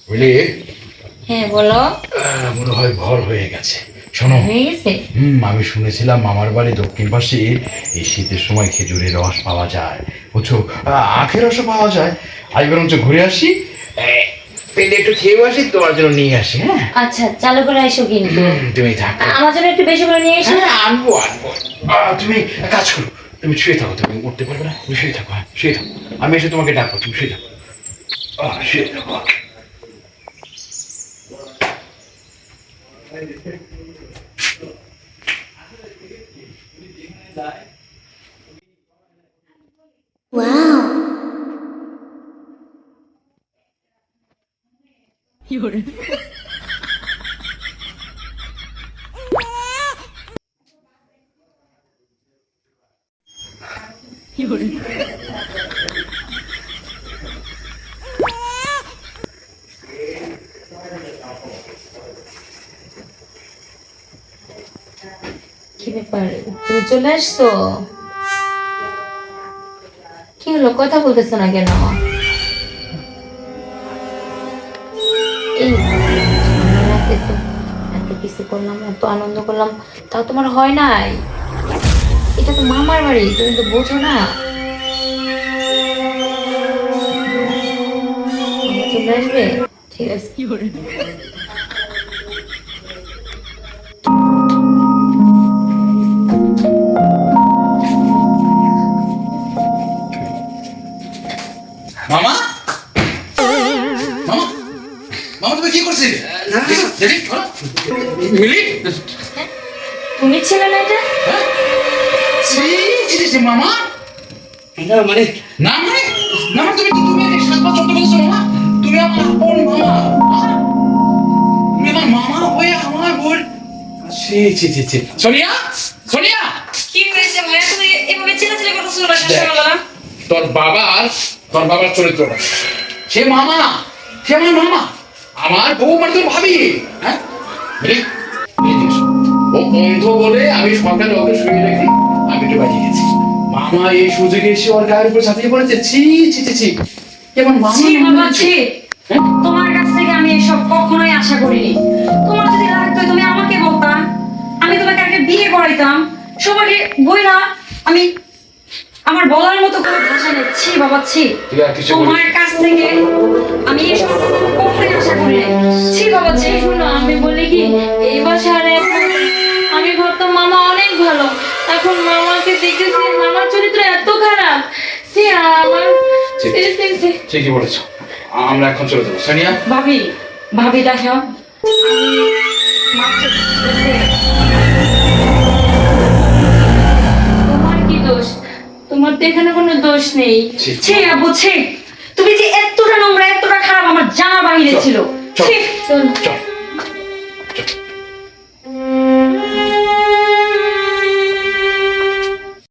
বুঝলি? হ্যাঁ বলো। মনে হয় ভর হয়ে গেছে। শোনো, আমি শুনেছিলাম মামার বাড়ি দক্ষিণ পাশে এই শীতের সময় খেজুরের রস পাওয়া যায়, বুঝছো, আখের রসও পাওয়া যায়। আজ বরঞ্চ ঘুরে আসি, পেলে একটু খেয়েও আসি, তোমার জন্য নিয়ে আসি। হ্যাঁ আচ্ছা, চালু করে এসো কিন্তু। তুমি থাকো, আমার জন্য একটু বেশি করে নিয়ে এসো। হ্যাঁ আনবো আনবো। তুমি কাজ করো, তুমি শুয়ে থাকো, তুমি উঠতে পারবে না, তুমি শুয়ে থাকো। হ্যাঁ শুয়ে থাকো, আমি এসে তোমাকে ডাকবো, তুমি শুয়ে থাকো। শুয়ে থাকো। কি ব্যাপার, তুমি চলে আসছো? কি হলো, কথা বলতেছো না কেন? এই রাতে তো এত কিছু করলাম, এত আনন্দ করলাম, তাও তোমার হয় নাই? এটা তো মামার বাড়ি, তুমি তো বোঝো না। চলে আসবে, ঠিক আছে। মামা, মামা, মামা তুমি কি করছিলে? মিলি, তুমি ছিলে না এটা? মামা না মানে না মানে না মানে তুমি তুমি 7 বার শব্দ বলছো মামা, তুমি আমার আপন মামা, তুমি আমার মামা হয়ে আমার বোন। সোনিয়া, সোনিয়া, কি হয়েছে ভাইয়া, তুমি এভাবে চিল্লাচিল্লি করতেছো না সকালবেলা? তোর বাবার চরিত্রটা, সে মামা, সে আমার মামা, আমার বউ মানে তোর ভাবি। হ্যাঁ ও অন্ধ বলে আমি সকালে ওকে শুয়ে রেখে আমি একটু বাজিয়ে গেছি। মামা এই সুযোগে এসে ওর গায়ের উপর ছাপিয়ে পড়েছে। ছি ছি ছি ছি, কেমন মামা। ছি বাবা ছি, তোমার কাছ থেকে আমি এসব কখনোই আশা করিনি। তোমার যদি লাগতো তুমি আমাকে বলতা, আমি তোমাকে আগে বিয়ে করাইতাম। সবাইকে বইলা আমি, আমার বলার মতো কোনো ভাষা নেই। ছি বাবা ছি, তোমার কাছ থেকে আমি এসব কখনোই আশা করিনি। ছি বাবা ছি। শুনো, আমি বলি কি, এই বাসার আমি ভাবতাম মামা অনেক ভালো, এখন মামাকে দেখেছি, মামার চরিত্র এত খারাপ। সে আমার ঠিকই বলেছো, আমরা এখন চলে যাবো। সোনিয়া, ভাবি দেখো, তোমার কি দোষ? তোমার তো এখানে কোনো দোষ নেই। ছি আবু ছি, তুমি যে এতটা নোংরা, এতটা খারাপ আমার জানা বাইরে ছিল। চল চল।